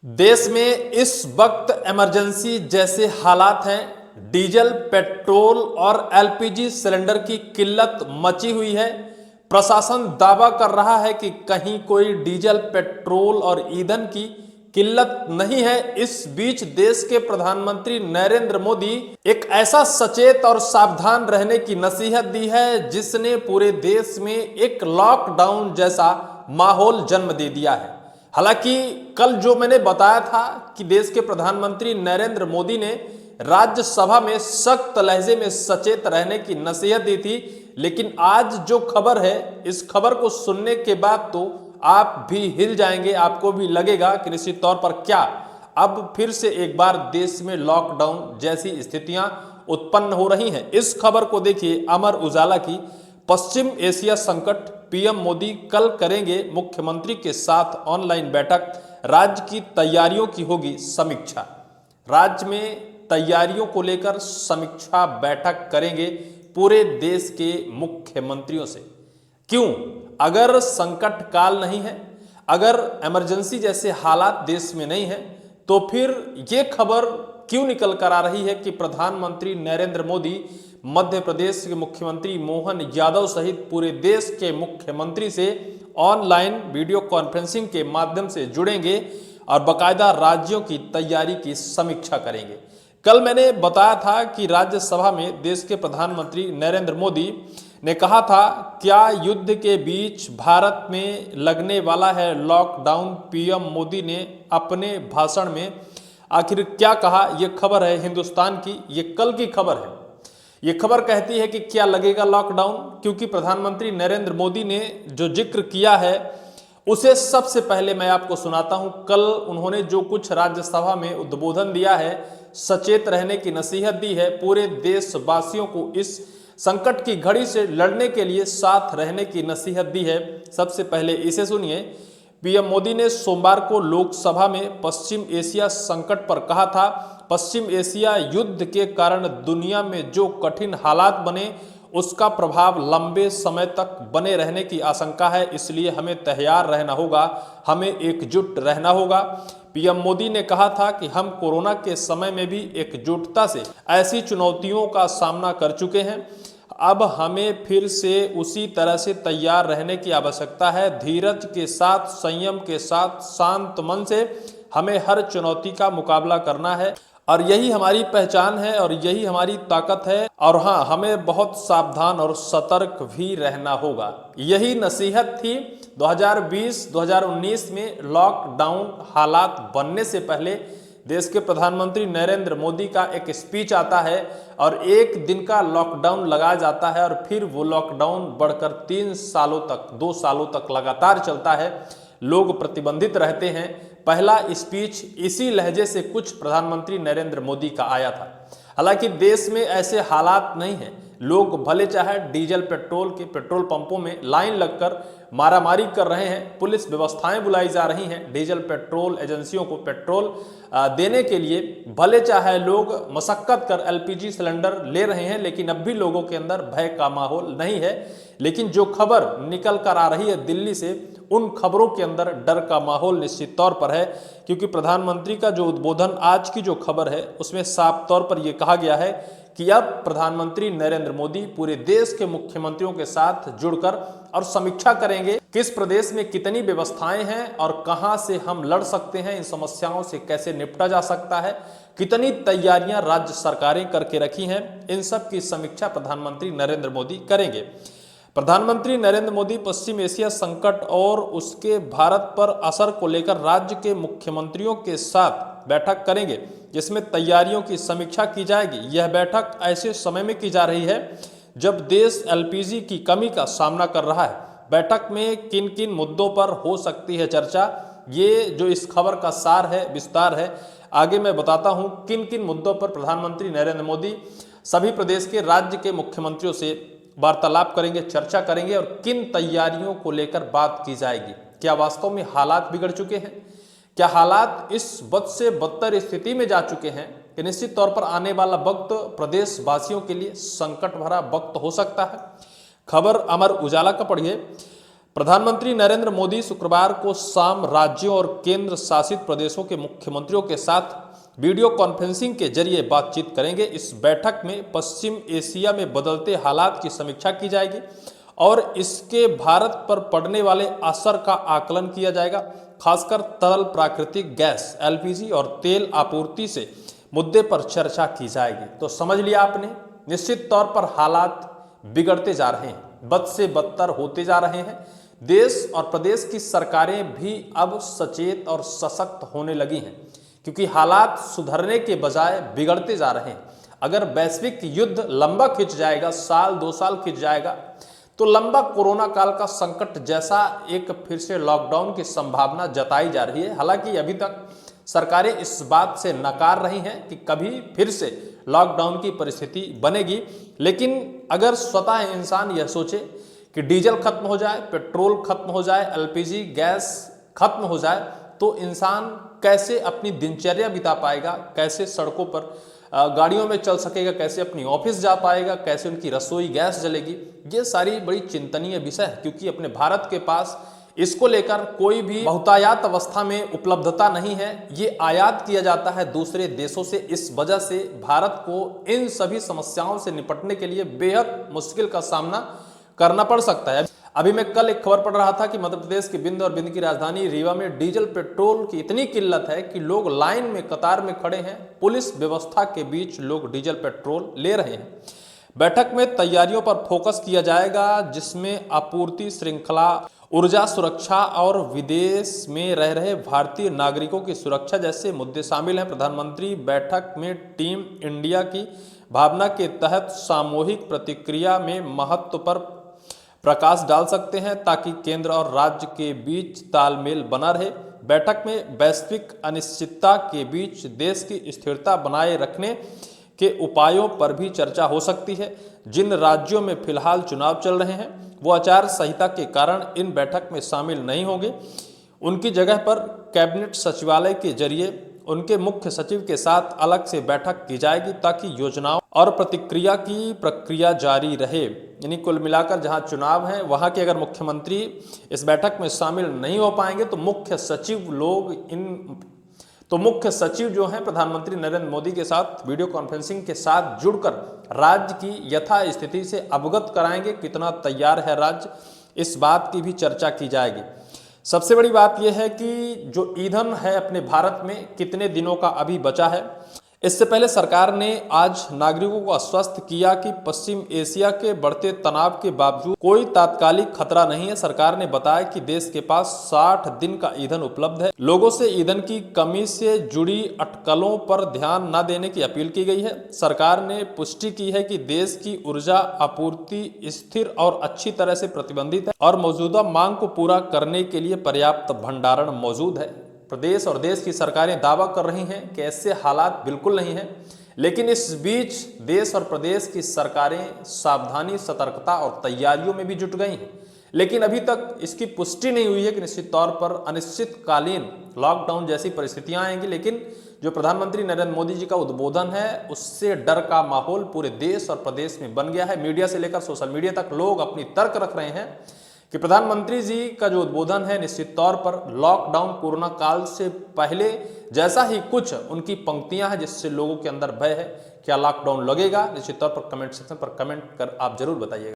देश में इस वक्त इमरजेंसी जैसे हालात हैं। डीजल, पेट्रोल और एलपीजी सिलेंडर की किल्लत मची हुई है। प्रशासन दावा कर रहा है कि कहीं कोई डीजल, पेट्रोल और ईंधन की किल्लत नहीं है। इस बीच देश के प्रधानमंत्री नरेंद्र मोदी एक ऐसा सचेत और सावधान रहने की नसीहत दी है जिसने पूरे देश में एक लॉकडाउन जैसा माहौल जन्म दे दिया है। हालांकि कल जो मैंने बताया था कि देश के प्रधानमंत्री नरेंद्र मोदी ने राज्यसभा में सख्त लहजे में सचेत रहने की नसीहत दी थी, लेकिन आज जो खबर है, इस खबर को सुनने के बाद तो आप भी हिल जाएंगे। आपको भी लगेगा कि निश्चित तौर पर क्या अब फिर से एक बार देश में लॉकडाउन जैसी स्थितियां उत्पन्न हो रही हैं। इस खबर को देखिए, अमर उजाला की। पश्चिम एशिया संकट, पीएम मोदी कल करेंगे मुख्यमंत्री के साथ ऑनलाइन बैठक, राज्य की तैयारियों की होगी समीक्षा। राज्य में तैयारियों को लेकर समीक्षा बैठक करेंगे पूरे देश के मुख्यमंत्रियों से। क्यों? अगर संकट काल नहीं है, अगर इमरजेंसी जैसे हालात देश में नहीं है, तो फिर ये खबर क्यों निकल कर आ रही है कि प्रधानमंत्री नरेंद्र मोदी मध्य प्रदेश के मुख्यमंत्री मोहन यादव सहित पूरे देश के मुख्यमंत्री से ऑनलाइन वीडियो कॉन्फ्रेंसिंग के माध्यम से जुड़ेंगे और बाकायदा राज्यों की तैयारी की समीक्षा करेंगे। कल मैंने बताया था कि राज्यसभा में देश के प्रधानमंत्री नरेंद्र मोदी ने कहा था, क्या युद्ध के बीच भारत में लगने वाला है लॉकडाउन? पीएम मोदी ने अपने भाषण में आखिर क्या कहा? यह खबर है हिंदुस्तान की, ये कल की खबर है। ये खबर कहती है कि क्या लगेगा लॉकडाउन, क्योंकि प्रधानमंत्री नरेंद्र मोदी ने जो जिक्र किया है उसे सबसे पहले मैं आपको सुनाता हूं। कल उन्होंने जो कुछ राज्यसभा में उद्बोधन दिया है, सचेत रहने की नसीहत दी है, पूरे देशवासियों को इस संकट की घड़ी से लड़ने के लिए साथ रहने की नसीहत दी है। सबसे पहले इसे सुनिए। पीएम मोदी ने सोमवार को लोकसभा में पश्चिम एशिया संकट पर कहा था, पश्चिम एशिया युद्ध के कारण दुनिया में जो कठिन हालात बने उसका प्रभाव लंबे समय तक बने रहने की आशंका है, इसलिए हमें तैयार रहना होगा, हमें एकजुट रहना होगा। पीएम मोदी ने कहा था कि हम कोरोना के समय में भी एकजुटता से ऐसी चुनौतियों का सामना कर चुके हैं, अब हमें फिर से उसी तरह से तैयार रहने की आवश्यकता है। धीरज के साथ, संयम के साथ, शांत मन से हमें हर चुनौती का मुकाबला करना है और यही हमारी पहचान है और यही हमारी ताकत है। और हाँ, हमें बहुत सावधान और सतर्क भी रहना होगा। यही नसीहत थी 2020-2019 में लॉकडाउन हालात बनने से पहले देश के प्रधानमंत्री नरेंद्र मोदी का एक स्पीच आता है और एक दिन का लॉकडाउन लगाया जाता है और फिर वो लॉकडाउन बढ़कर 3 सालों तक, 2 सालों तक लगातार चलता है। लोग प्रतिबंधित रहते हैं। पहला स्पीच इसी लहजे से कुछ प्रधानमंत्री नरेंद्र मोदी का आया था। हालांकि देश में ऐसे हालात नहीं हैं। लोग भले चाहे डीजल, पेट्रोल के पेट्रोल पंपों में लाइन लगकर मारामारी कर रहे हैं, पुलिस व्यवस्थाएं बुलाई जा रही हैं डीजल पेट्रोल एजेंसियों को पेट्रोल देने के लिए, भले चाहे लोग मशक्कत कर एलपीजी सिलेंडर ले रहे हैं, लेकिन अब भी लोगों के अंदर भय का माहौल नहीं है। लेकिन जो खबर निकल कर आ रही है दिल्ली से, उन खबरों के अंदर डर का माहौल निश्चित तौर पर है, क्योंकि प्रधानमंत्री का जो उद्बोधन, आज की जो खबर है उसमें साफ तौर पर यह कहा गया है कि अब प्रधानमंत्री नरेंद्र मोदी पूरे देश के मुख्यमंत्रियों के साथ जुड़कर और समीक्षा करेंगे किस प्रदेश में कितनी व्यवस्थाएं हैं और कहां से हम लड़ सकते हैं, इन समस्याओं से कैसे निपटा जा सकता है, कितनी तैयारियां राज्य सरकारें करके रखी हैं, इन सब की समीक्षा प्रधानमंत्री नरेंद्र मोदी करेंगे। प्रधानमंत्री नरेंद्र मोदी पश्चिम एशिया संकट और उसके भारत पर असर को लेकर राज्य के मुख्यमंत्रियों के साथ बैठक करेंगे, जिसमें तैयारियों की समीक्षा की जाएगी। यह बैठक ऐसे समय में की जा रही है जब देश एलपीजी की कमी का सामना कर रहा है। बैठक में किन किन मुद्दों पर हो सकती है चर्चा, ये जो इस खबर का सार है, विस्तार है, आगे मैं बताता हूं किन किन मुद्दों पर प्रधानमंत्री नरेंद्र मोदी सभी प्रदेश के राज्य के मुख्यमंत्रियों से वार्तालाप करेंगे, चर्चा करेंगे और किन तैयारियों को लेकर बात की जाएगी। क्या वास्तव में हालात बिगड़ चुके हैं? क्या हालात इस बद से बदतर स्थिति में जा चुके हैं कि निश्चित तौर पर आने वाला वक्त प्रदेशवासियों के लिए संकट भरा वक्त हो सकता है? खबर अमर उजाला का पढ़िए। प्रधानमंत्री नरेंद्र मोदी शुक्रवार को शाम राज्यों और केंद्र शासित प्रदेशों के मुख्यमंत्रियों के साथ वीडियो कॉन्फ्रेंसिंग के जरिए बातचीत करेंगे। इस बैठक में पश्चिम एशिया में बदलते हालात की समीक्षा की जाएगी और इसके भारत पर पड़ने वाले असर का आकलन किया जाएगा। खासकर तरल प्राकृतिक गैस एलपीजी और तेल आपूर्ति से मुद्दे पर चर्चा की जाएगी। तो समझ लिया आपने, निश्चित तौर पर हालात बिगड़ते जा रहे हैं, बद से बदतर होते जा रहे हैं। देश और प्रदेश की सरकारें भी अब सचेत और सशक्त होने लगी हैं, क्योंकि हालात सुधरने के बजाय बिगड़ते जा रहे हैं। अगर वैश्विक युद्ध लंबा खिंच जाएगा, साल 2 साल खिंच जाएगा, तो लंबा कोरोना काल का संकट जैसा एक फिर से लॉकडाउन की संभावना जताई जा रही है। हालांकि अभी तक सरकारें इस बात से नकार रही हैं कि कभी फिर से लॉकडाउन की परिस्थिति बनेगी, लेकिन अगर स्वतः इंसान यह सोचे कि डीजल खत्म हो जाए, पेट्रोल खत्म हो जाए, एलपीजी गैस खत्म हो जाए, तो इंसान कैसे अपनी दिनचर्या बिता पाएगा, कैसे सड़कों पर गाड़ियों में चल सकेगा, कैसे अपनी ऑफिस जा पाएगा, कैसे उनकी रसोई गैस जलेगी। ये सारी बड़ी चिंतनीय विषय है, क्योंकि अपने भारत के पास इसको लेकर कोई भी बहुतायात अवस्था में उपलब्धता नहीं है। ये आयात किया जाता है दूसरे देशों से। इस वजह से भारत को इन सभी समस्याओं से निपटने के लिए बेहद मुश्किल का सामना करना पड़ सकता है। अभी मैं कल एक खबर पढ़ रहा था कि मध्य प्रदेश के बिंद और बिंद की राजधानी रीवा में डीजल पेट्रोल की इतनी किल्लत है कि लोग लाइन में कतार में खड़े हैं। पुलिस व्यवस्था के बीच लोग डीजल पेट्रोल ले रहे हैं। बैठक में तैयारियों पर फोकस किया जाएगा, जिसमें आपूर्ति श्रृंखला, ऊर्जा सुरक्षा और विदेश में रह रहे भारतीय नागरिकों की सुरक्षा जैसे मुद्दे शामिल हैं। प्रधानमंत्री बैठक में टीम इंडिया की भावना के तहत सामूहिक प्रतिक्रिया में महत्व पर प्रकाश डाल सकते हैं, ताकि केंद्र और राज्य के बीच तालमेल बना रहे। बैठक में वैश्विक अनिश्चितता के बीच देश की स्थिरता बनाए रखने के उपायों पर भी चर्चा हो सकती है। जिन राज्यों में फिलहाल चुनाव चल रहे हैं वो आचार संहिता के कारण इन बैठक में शामिल नहीं होंगे। उनकी जगह पर कैबिनेट सचिवालय के जरिए उनके मुख्य सचिव के साथ अलग से बैठक की जाएगी, ताकि योजनाओं और प्रतिक्रिया की प्रक्रिया जारी रहे। यानी कुल मिलाकर जहां चुनाव है वहां के अगर मुख्यमंत्री इस बैठक में शामिल नहीं हो पाएंगे तो मुख्य सचिव जो हैं प्रधानमंत्री नरेंद्र मोदी के साथ वीडियो कॉन्फ्रेंसिंग के साथ जुड़कर राज्य की यथास्थिति से अवगत कराएंगे। कितना तैयार है राज्य, इस बात की भी चर्चा की जाएगी। सबसे बड़ी बात यह है कि जो ईंधन है अपने भारत में कितने दिनों का अभी बचा है। इससे पहले सरकार ने आज नागरिकों को आश्वस्त किया कि पश्चिम एशिया के बढ़ते तनाव के बावजूद कोई तात्कालिक खतरा नहीं है। सरकार ने बताया कि देश के पास 60 दिन का ईंधन उपलब्ध है। लोगों से ईंधन की कमी से जुड़ी अटकलों पर ध्यान न देने की अपील की गई है। सरकार ने पुष्टि की है कि देश की ऊर्जा आपूर्ति स्थिर और अच्छी तरह से प्रबंधित है और मौजूदा मांग को पूरा करने के लिए पर्याप्त भंडारण मौजूद है। प्रदेश और देश की सरकारें दावा कर रही हैं कि ऐसे हालात बिल्कुल नहीं हैं, लेकिन इस बीच देश और प्रदेश की सरकारें सावधानी, सतर्कता और तैयारियों में भी जुट गई हैं। लेकिन अभी तक इसकी पुष्टि नहीं हुई है कि निश्चित तौर पर अनिश्चितकालीन लॉकडाउन जैसी परिस्थितियां आएंगी। लेकिन जो प्रधानमंत्री नरेंद्र मोदी जी का उद्बोधन है, उससे डर का माहौल पूरे देश और प्रदेश में बन गया है। मीडिया से लेकर सोशल मीडिया तक लोग अपनी तर्क रख रहे हैं कि प्रधानमंत्री जी का जो उद्बोधन है निश्चित तौर पर लॉकडाउन कोरोना काल से पहले जैसा ही कुछ उनकी पंक्तियां हैं, जिससे लोगों के अंदर भय है। क्या लॉकडाउन लगेगा? निश्चित तौर पर कमेंट सेक्शन पर कमेंट कर आप जरूर बताइएगा।